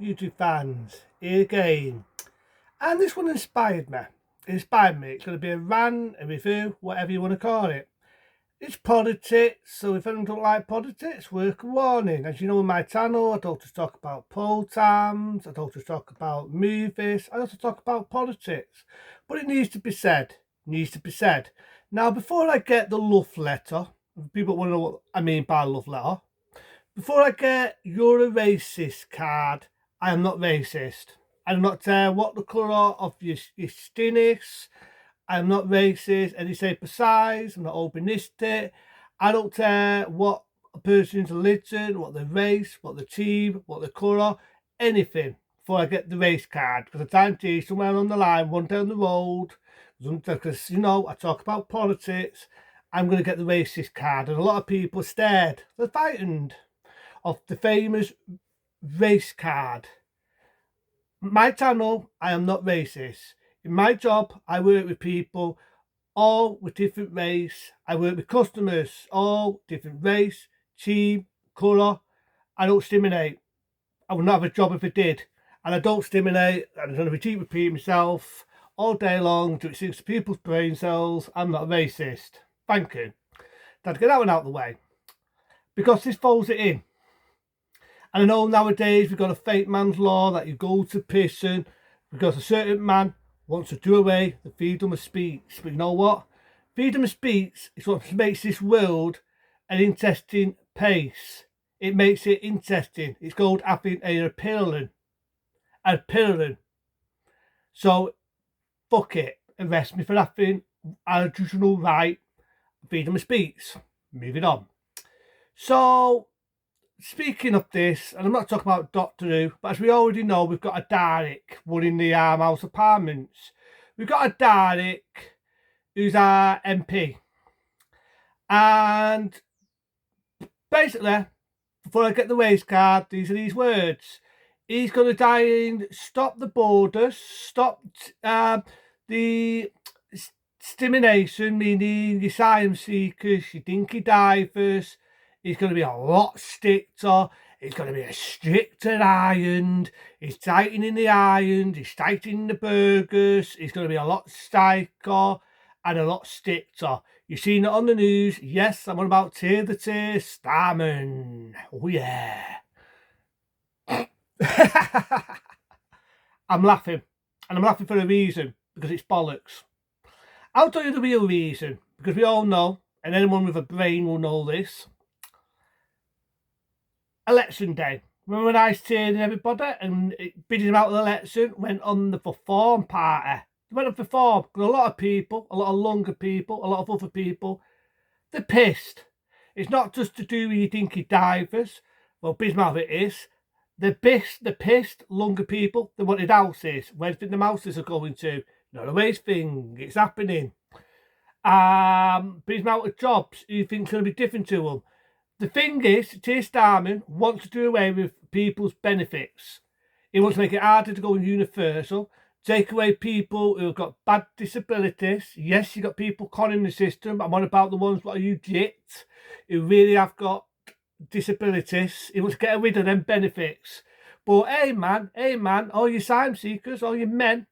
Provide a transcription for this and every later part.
YouTube fans, here again. And this one inspired me. It's going to be a rant, a review, whatever you want to call it. It's politics, so if anyone don't like politics, work a warning. As you know, on my channel, I don't just talk about programs, I don't just talk about movies, I also talk about politics. But it needs to be said. Now, before I get the love letter, people want to know what I mean by love letter. Before I get you're a racist card, I am not racist. I do not care what the colour of your skin is. I am not racist. Any shape or size. I'm not openistic. I don't care what a person's religion, what their race, what their team, what their colour, anything before I get the race card. Because I guarantee somewhere on the line, one down the road, because, you know, I talk about politics, I'm going to get the racist card. And a lot of people are scared. They're frightened of the famous race card. My channel, I am not racist. In my job, I work with people all with different race. I work with customers, all different race, team, colour. I don't discriminate. I would not have a job if I did. And I don't discriminate. I'm going to repeat myself all day long to it to people's brain cells. I'm not a racist. Thank you. Had to get that one out of the way. Because this folds it in. And I know nowadays we've got a fake man's law that you go to prison because a certain man wants to do away the freedom of speech. But you know what? Freedom of speech is what makes this world an interesting place. It makes it interesting. It's called having an opinion. So, fuck it. Arrest me for having a traditional right, freedom of speech. Moving on. So, speaking of this, and I'm not talking about Doctor Who, but as we already know, we've got a Dalek running the House Apartments. We've got a Dalek who's our MP. And basically, before I get the race card, these are these words. He's going to die in stop the borders, stop the stimulation, meaning your asylum seekers, your dinky divers. He's going to be a lot stricter. It's going to be a stricter iron. He's tightening the iron. He's tightening the burgers. He's going to be a lot stricter and a lot stricter. You've seen it on the news. Yes, I'm on about Tear the Tear Starman. Oh, yeah. I'm laughing. And I'm laughing for a reason. Because it's bollocks. I'll tell you the real reason. Because we all know, and anyone with a brain will know this. Election day. Remember when I was cheering everybody and bidding them out of the election went on the reform party. They went on reform because a lot of people, a lot of longer people, a lot of other people, they're pissed. It's not just to do with your dinky divers. Well, Bismarck it is. They're pissed, longer people. They wanted houses. Where do you think the houses are going to? Not a waste thing. It's happening. Bismarck of jobs. Who you think's going to be different to them? The thing is, Keir Starmer wants to do away with people's benefits. He wants to make it harder to go universal, take away people who have got bad disabilities. Yes, you've got people conning the system. I'm on about the ones that are legit, who really have got disabilities. He wants to get rid of them benefits. But hey man, all you asylum seekers, all you men,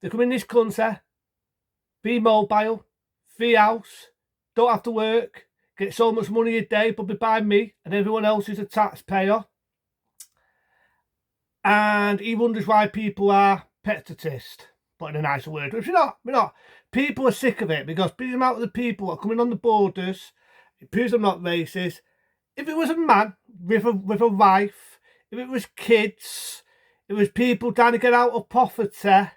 they come in this country, be mobile, free house, don't have to work, get so much money a day, probably by me and everyone else who's a taxpayer. And he wonders why people are petatist, but in a nicer word. Which we're not. People are sick of it because the amount of the people that are coming on the borders, it proves I'm not racist. If it was a man with a wife, if it was kids, if it was people trying to get out of poverty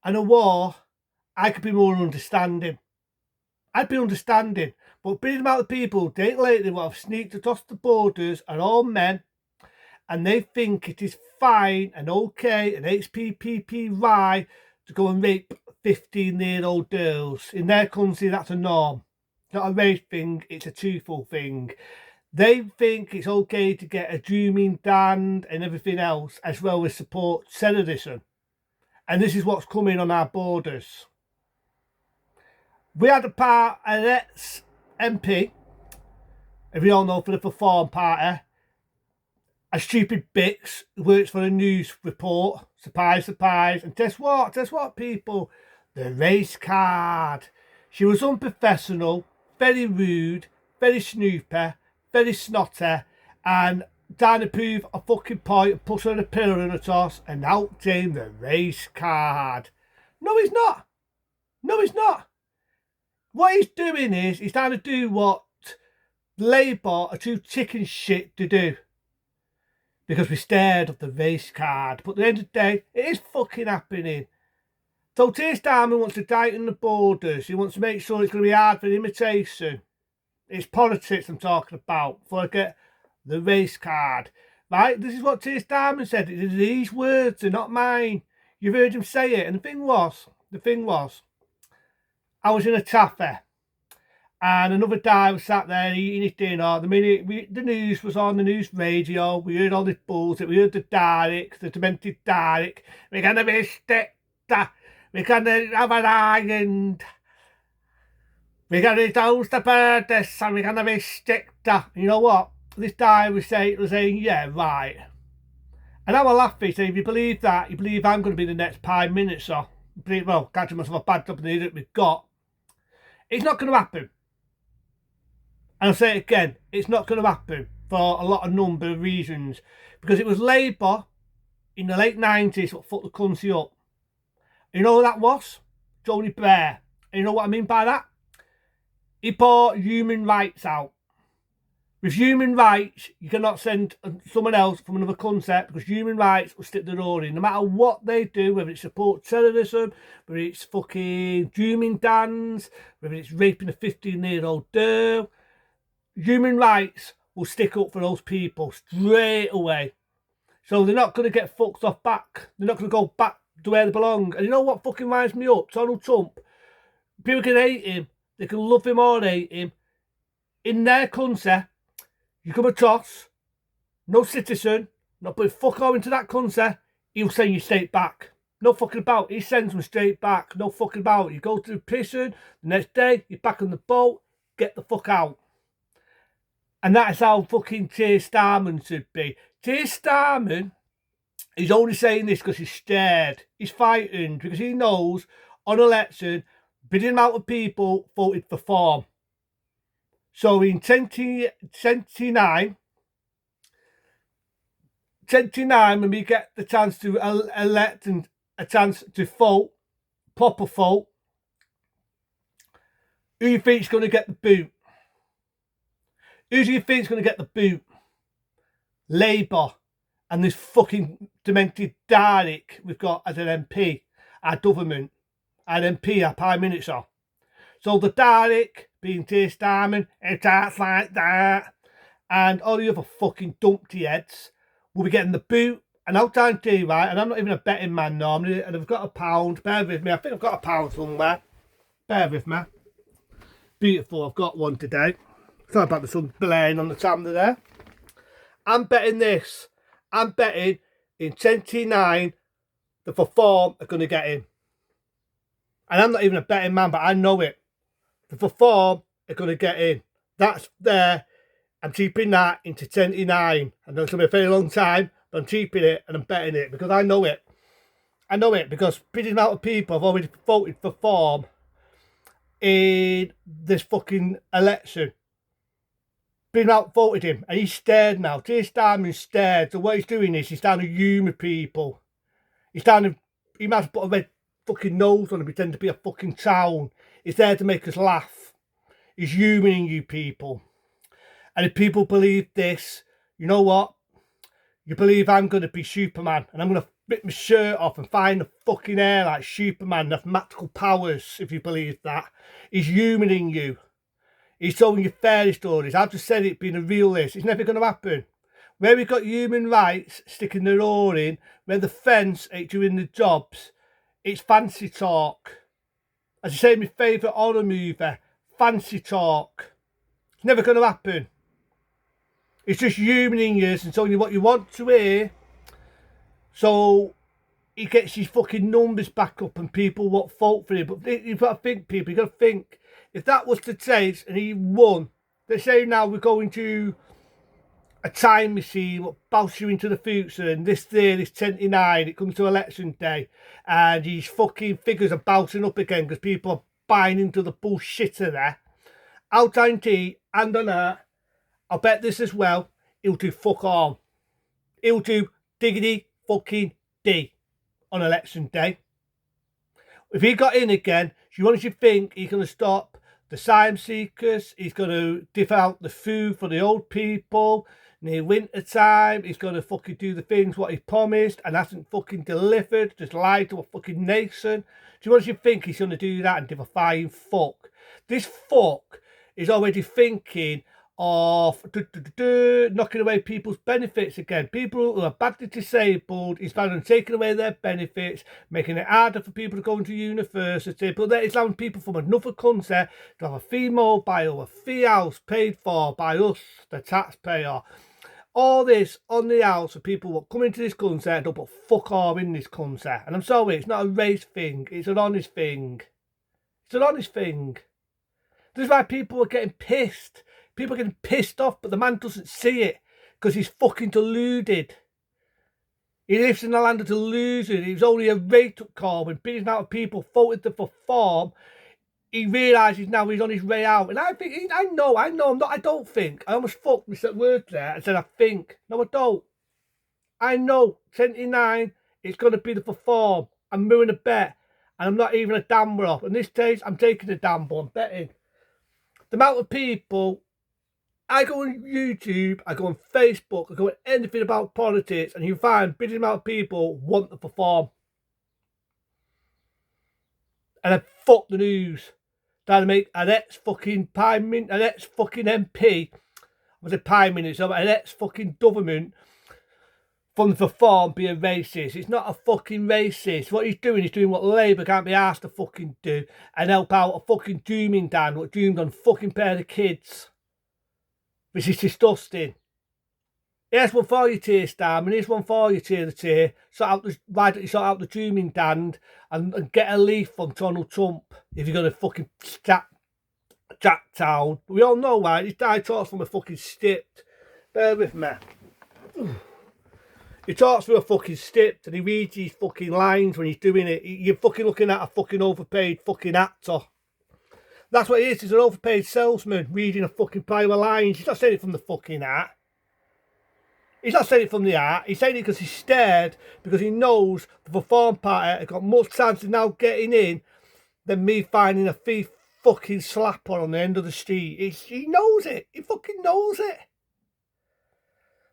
and a war, I could be more understanding. I'd be understanding. But being about the people date lately what have sneaked across the borders are all men, and they think it is fine and okay and HPPPY to go and rape 15-year-old girls. In their country, that's a norm. It's not a race thing, it's a truthful thing. They think it's okay to get a dooming dand and everything else, as well as support terrorism. And this is what's coming on our borders. We had an ex-MP, if we all know, for the Reform Party, a stupid bitch who works for a news report. Surprise, surprise. And guess what? Guess what, people? The race card. She was unprofessional, very rude, very snooper, very snotty, and trying to prove a fucking point and put her in a pillar in a toss, and out came the race card. No, he's not. No, he's not. What he's doing is he's trying to do what Labour are too chicken shit to do. Because we stared at the race card. But at the end of the day, it is fucking happening. So Keir Starmer wants to tighten the borders. He wants to make sure it's going to be hard for imitation. It's politics I'm talking about. Before I get the race card. Right? This is what Keir Starmer said. These words are not mine. You've heard him say it. And the thing was, I was in a cafe. And another guy was sat there eating his dinner. The minute the news was on the news radio, we heard all this bullshit. We heard the Daleks, the demented Dalek. We're going to be sticked. We're going to have an island. We're going to toast the birds and we're going to be sticked. You know what? This guy was saying, yeah, right. And I was laughing, saying, if you believe that, you believe I'm going to be the next Prime Minister. Well, catching myself a bad job in the idiot we've got. It's not going to happen. And I'll say it again, it's not going to happen for a number of reasons. Because it was Labour in the late 90s that fucked the country up. You know who that was? Tony Blair. And you know what I mean by that? He brought human rights out. With human rights, you cannot send someone else from another country because human rights will stick the door in. No matter what they do, whether it's support terrorism, whether it's fucking dooming dance, whether it's raping a 15-year-old girl, human rights will stick up for those people straight away. So they're not going to get fucked off back. They're not going to go back to where they belong. And you know what fucking winds me up? Donald Trump. People can hate him. They can love him or hate him. In their country, you come across, no citizen, not putting fuck all into that country, he'll send you straight back. No fucking about. He sends them straight back. No fucking about. You go to prison, the next day, you're back on the boat, get the fuck out. And that is how fucking Keir Starmer should be. Keir Starmer is only saying this because he's scared. He's fighting because he knows on election, big amount of people voted for form. So in 29, when we get the chance to elect and a chance to vote, proper vote, who do you think is going to get the boot? Who do you think is going to get the boot? Labour and this fucking demented Dalek we've got as an MP, our government, our MP, our Prime Minister. So the Dalek being Keir Starmer, it starts like that, and all the other fucking dumpty heads will be getting the boot. And I'll guarantee you, right, and I'm not even a betting man normally, and I've got a pound, bear with me, I think I've got a pound somewhere, bear with me. Beautiful, I've got one today. Sorry about the sun blaring on the camera there. I'm betting this. I'm betting in 29 the Reform are going to get in. And I'm not even a betting man, but I know it. The Reform are going to get in. That's there. I'm keeping that into 29. I know it's going to be a very long time, but I'm keeping it and I'm betting it because I know it. I know it because pretty amount of people have already voted for Reform in this fucking election. Been outvoted him and he's scared now. Keir Starmer's scared. So what he's doing is he's trying to humour people. He's trying to, he might have put a red fucking nose on and pretend to be a fucking clown. He's there to make us laugh. He's humouring you people. And if people believe this, you know what? You believe I'm going to be Superman and I'm going to rip my shirt off and find the fucking hair like Superman, have magical powers, if you believe that. He's humouring you. He's telling you fairy stories. I've just said it being a realist. It's never going to happen. Where we've got human rights sticking their oar in, where the fence ain't doing the jobs, it's fancy talk. As I say, my favourite horror movie, fancy talk. It's never going to happen. It's just humoring you and telling you what you want to hear. So he gets his fucking numbers back up and people won't vote for him. But you've got to think, people, you've got to think. If that was the case and he won, let's say now we're going to a time machine what bounces you into the future, and this day, this 29, it comes to election day, and these fucking figures are bouncing up again because people are buying into the bullshitter there. I'll guarantee, and on that, I'll bet this as well, he'll do fuck all. He'll do diggity fucking D on election day. If he got in again, do you honestly think he's going to stop the asylum seekers? He's going to give out the food for the old people near winter time. He's going to fucking do the things what he promised and hasn't fucking delivered, just lied to a fucking nation. Do you honestly think he's going to do that and give a flying fuck? This fuck is already thinking of knocking away people's benefits again. People who are badly disabled, he's planning on taking away their benefits, making it harder for people to go into university, but then he's allowing people from another country to have a free mobile, a free house paid for by us, the taxpayer. All this on the house for people who come into this country and don't put fuck all in this country. And I'm sorry, it's not a race thing, it's an honest thing. It's an honest thing. This is why people are getting pissed. People are getting pissed off, but the man doesn't see it because he's fucking deluded. He lives in the land of delusion. He was only a rate-up call when billions out of people voted to perform. He realises now he's on his way out. And I think, I know, I'm not, I don't think. I almost fucked my words there and said I think. No, I don't. I know, 29, it's going to be the perform. I'm moving a bet. And I'm not even a gambler off. And this days, I'm taking a gamble. I'm betting. The amount of people, I go on YouTube, I go on Facebook, I go on anything about politics, and you find billion amount of people want to perform. And then fuck the news. Trying to make an ex-fucking an ex-fucking MP, I was a Prime Minister, an ex-fucking government from the perform being racist. It's not a fucking racist. What he's doing what Labour can't be asked to fucking do and help out a fucking dooming Dan, what doomed on fucking pair of kids. Which is disgusting. Here's one for you, Tear Stam, and here's one for you, Tear the Tear. Why don't you sort out the dooming Dan and get a leaf from Donald Trump if you're going to fucking Jack Town. But we all know why. This guy talks from a fucking stipt. Bear with me. He talks through a fucking stipt and he reads these fucking lines when he's doing it. You're fucking looking at a fucking overpaid fucking actor. That's what he is. He's an overpaid salesman reading a fucking pile of lines. He's not saying it from the fucking art. He's not saying it from the art. He's saying it because he's scared, because he knows the Reform Party have got much chance of now getting in than me finding a thief fucking slapper on the end of the street. He knows it. He fucking knows it.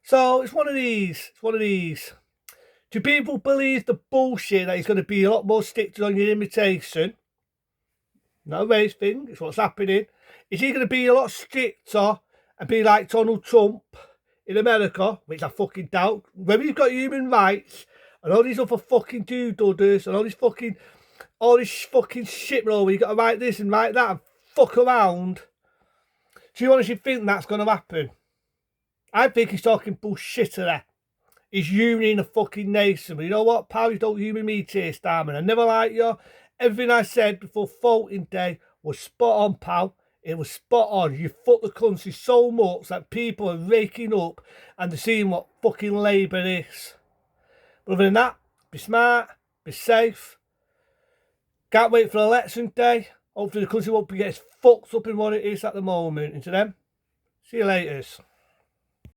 So it's one of these. It's one of these. Do people believe the bullshit that he's going to be a lot more stricter on your imitation? Not a race thing, it's what's happening. Is he going to be a lot stricter and be like Donald Trump in America, which I fucking doubt, whether you've got human rights and all these other fucking do-dudders and all this fucking shit where you got to write this and write that and fuck around. Do you honestly think that's going to happen? I think he's talking bullshit there. He's humoring a fucking nation. But you know what, pal? You don't humour me, Chase Diamond. I never liked you. Everything I said before voting day was spot on, pal. It was spot on. You fucked the country so much that people are raking up and they're seeing what fucking Labour is. But other than that, be smart, be safe. Can't wait for election day. Hopefully the country won't be getting fucked up in what it is at the moment. Into them, see you later.